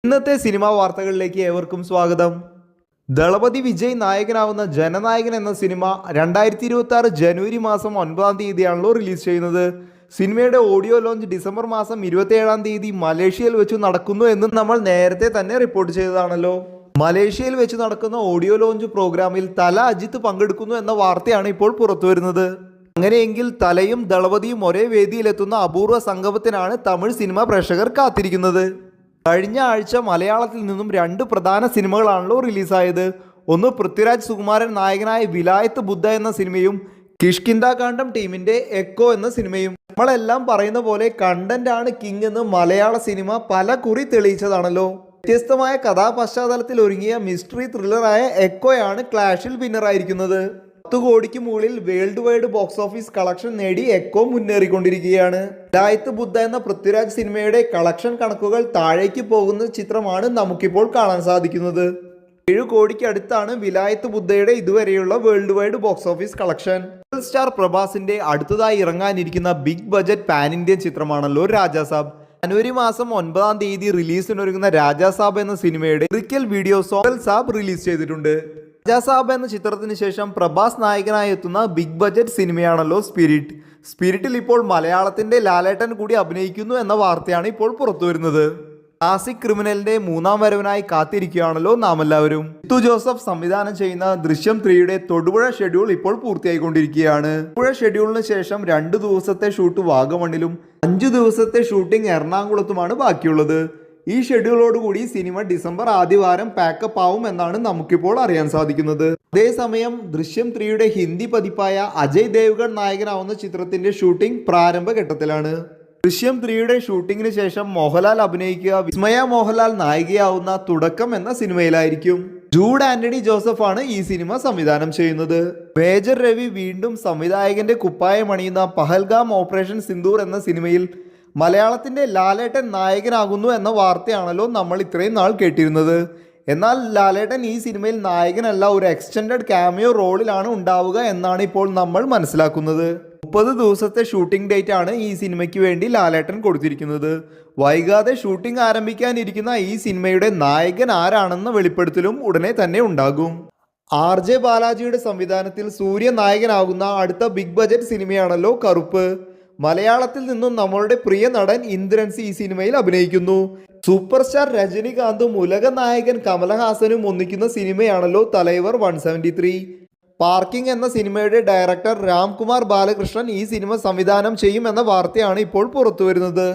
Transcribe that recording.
ഇന്നത്തെ സിനിമാ വാർത്തകളിലേക്ക് ഏവർക്കും സ്വാഗതം. ദളപതി വിജയ് നായകനാവുന്ന ജനനായകൻ എന്ന സിനിമ 2026 ജനുവരി മാസം 9-ാം തീയതിയാണല്ലോ റിലീസ് ചെയ്യുന്നത്. സിനിമയുടെ ഓഡിയോ ലോഞ്ച് ഡിസംബർ മാസം 27-ാം തീയതി മലേഷ്യയിൽ വെച്ച് നടക്കുന്നു എന്ന് നമ്മൾ നേരത്തെ തന്നെ റിപ്പോർട്ട് ചെയ്തതാണല്ലോ. മലേഷ്യയിൽ വെച്ച് നടക്കുന്ന ഓഡിയോ ലോഞ്ച് പ്രോഗ്രാമിൽ തല അജിത്ത് പങ്കെടുക്കുന്നു എന്ന വാർത്തയാണ് ഇപ്പോൾ പുറത്തു വരുന്നത്. അങ്ങനെയെങ്കിൽ തലയും ദളപതിയും ഒരേ വേദിയിലെത്തുന്ന അപൂർവ സംഗമത്തിനാണ് തമിഴ് സിനിമാ പ്രേക്ഷകർ കാത്തിരിക്കുന്നത്. കഴിഞ്ഞ ആഴ്ച മലയാളത്തിൽ നിന്നും 2 പ്രധാന സിനിമകളാണല്ലോ റിലീസായത്. ഒന്ന് പൃഥ്വിരാജ് സുകുമാരൻ നായകനായ വിലായത്ത് ബുദ്ധ എന്ന സിനിമയും കിഷ്കിന്ധാകാന്ഡം ടീമിന്റെ എക്കോ എന്ന സിനിമയും. നമ്മളെല്ലാം പറയുന്ന പോലെ കണ്ടന്റ് ആണ് കിങ് എന്ന് മലയാള സിനിമ പല കുറി തെളിയിച്ചതാണല്ലോ. വ്യത്യസ്തമായ കഥാപശ്ചാത്തലത്തിൽ ഒരുങ്ങിയ മിസ്റ്ററി ത്രില്ലറായ എക്കോയാണ് ക്ലാഷിൽ വിന്നറായിരിക്കുന്നത്. 10 കോടിക്ക് മുകളിൽ world wide box office collection നേടി എക്കോ മുന്നേറിക്കൊണ്ടിരിക്കുകയാണ്. വിലായത്ത് ബുദ്ധ എന്ന പൃഥ്വിരാജ് സിനിമയുടെ കളക്ഷൻ കണക്കുകൾ താഴേക്ക് പോകുന്ന ചിത്രമാണ് നമുക്കിപ്പോൾ കാണാൻ സാധിക്കുന്നത്. 7 കോടിക്ക് അടുത്താണ് വിലായത്ത് ബുദ്ധയുടെ ഇതുവരെയുള്ള world wide box office collection. Star പ്രഭാസിന്റെ അടുത്തതായി ഇറങ്ങാനിരിക്കുന്ന ബിഗ് ബജറ്റ് പാൻ ഇന്ത്യൻ ചിത്രമാണല്ലോ രാജാസാബ്. ജനുവരി മാസം 9-ാം തീയതി റിലീസിനൊരുങ്ങുന്ന രാജാസാബ് എന്ന സിനിമയുടെ ഒരിക്കൽ വീഡിയോ സോങ് സാബ് റിലീസ് ചെയ്തിട്ടുണ്ട്. രാജാസാബ് എന്ന ചിത്രത്തിന് ശേഷം പ്രഭാസ് നായകനായി എത്തുന്ന ബിഗ് ബജറ്റ് സിനിമയാണല്ലോ സ്പിരിറ്റിൽ ഇപ്പോൾ മലയാളത്തിന്റെ ലാലേട്ടൻ കൂടി അഭിനയിക്കുന്നു എന്ന വാർത്തയാണ് ഇപ്പോൾ പുറത്തു വരുന്നത്. ക്ലാസിക് ക്രിമിനലിന്റെ 3-ാം വരവിനായി കാത്തിരിക്കുകയാണല്ലോ നാം എല്ലാവരും. ജിത്തു ജോസഫ് സംവിധാനം ചെയ്യുന്ന ദൃശ്യം 3യുടെ തൊടുപുഴ ഷെഡ്യൂൾ ഇപ്പോൾ പൂർത്തിയായിക്കൊണ്ടിരിക്കുകയാണ്. തൊടുപുഴ ഷെഡ്യൂളിന് ശേഷം 2 ദിവസത്തെ ഷൂട്ട് വാഗമണ്ണിലും 5 ദിവസത്തെ ഷൂട്ടിംഗ് എറണാകുളത്തുമാണ് ബാക്കിയുള്ളത്. ഈ ഷെഡ്യൂളോടുകൂടി സിനിമ ഡിസംബർ ആദ്യവാരം പാക്കപ്പ് ആവും എന്നാണ് നമുക്കിപ്പോൾ അറിയാൻ സാധിക്കുന്നത്. അതേസമയം ദൃശ്യം 3യുടെ ഹിന്ദി പതിപ്പായ അജയ് ദേവ്ഗൺ നായകനാവുന്ന ചിത്രത്തിന്റെ ഷൂട്ടിംഗ് പ്രാരംഭഘട്ടത്തിലാണ്. ദൃശ്യം 3യുടെ ഷൂട്ടിങ്ങിന് ശേഷം മോഹൻലാൽ അഭിനയിക്കുക വിസ്മയ മോഹൻലാൽ നായികയാവുന്ന തുടക്കം എന്ന സിനിമയിലായിരിക്കും. ജൂഡ് ആന്റണി ജോസഫാണ് ഈ സിനിമ സംവിധാനം ചെയ്യുന്നത്. മേജർ രവി വീണ്ടും സംവിധായകന്റെ കുപ്പായം അണിയുന്ന പഹൽഗാം ഓപ്പറേഷൻ സിന്ദൂർ എന്ന സിനിമയിൽ മലയാളത്തിന്റെ ലാലേട്ടൻ നായകനാകുന്നു എന്ന വാർത്തയാണല്ലോ നമ്മൾ ഇത്രയും നാൾ കേട്ടിരുന്നത്. എന്നാൽ ലാലേട്ടൻ ഈ സിനിമയിൽ നായകനല്ല, ഒരു എക്സ്റ്റൻഡഡ് ക്യാമിയോ റോളിലാണ് ഉണ്ടാവുക എന്നാണ് ഇപ്പോൾ നമ്മൾ മനസ്സിലാക്കുന്നത്. 30 ദിവസത്തെ ഷൂട്ടിംഗ് ഡേറ്റ് ആണ് ഈ സിനിമയ്ക്ക് വേണ്ടി ലാലേട്ടൻ കൊടുത്തിരിക്കുന്നത്. വൈകാതെ ഷൂട്ടിംഗ് ആരംഭിക്കാനിരിക്കുന്ന ഈ സിനിമയുടെ നായകൻ ആരാണെന്ന വെളിപ്പെടുത്തലും ഉടനെ തന്നെ ഉണ്ടാകും. RJ ബാലാജിയുടെ സംവിധാനത്തിൽ സൂര്യ നായകനാകുന്ന അടുത്ത ബിഗ് ബജറ്റ് സിനിമയാണല്ലോ കറുപ്പ്. മലയാളത്തിൽ നിന്നും നമ്മളുടെ പ്രിയ നടൻ ഇന്ദ്രൻസ് ഈ സിനിമയിൽ അഭിനയിക്കുന്നു. സൂപ്പർ സ്റ്റാർ രജനികാന്തും ഉലക നായകൻ കമലഹാസനും ഒന്നിക്കുന്ന സിനിമയാണല്ലോ തലൈവർ 173. പാർക്കിംഗ് എന്ന സിനിമയുടെ ഡയറക്ടർ രാംകുമാർ ബാലകൃഷ്ണൻ ഈ സിനിമ സംവിധാനം ചെയ്യും എന്ന വാർത്തയാണ് ഇപ്പോൾ പുറത്തു വരുന്നത്.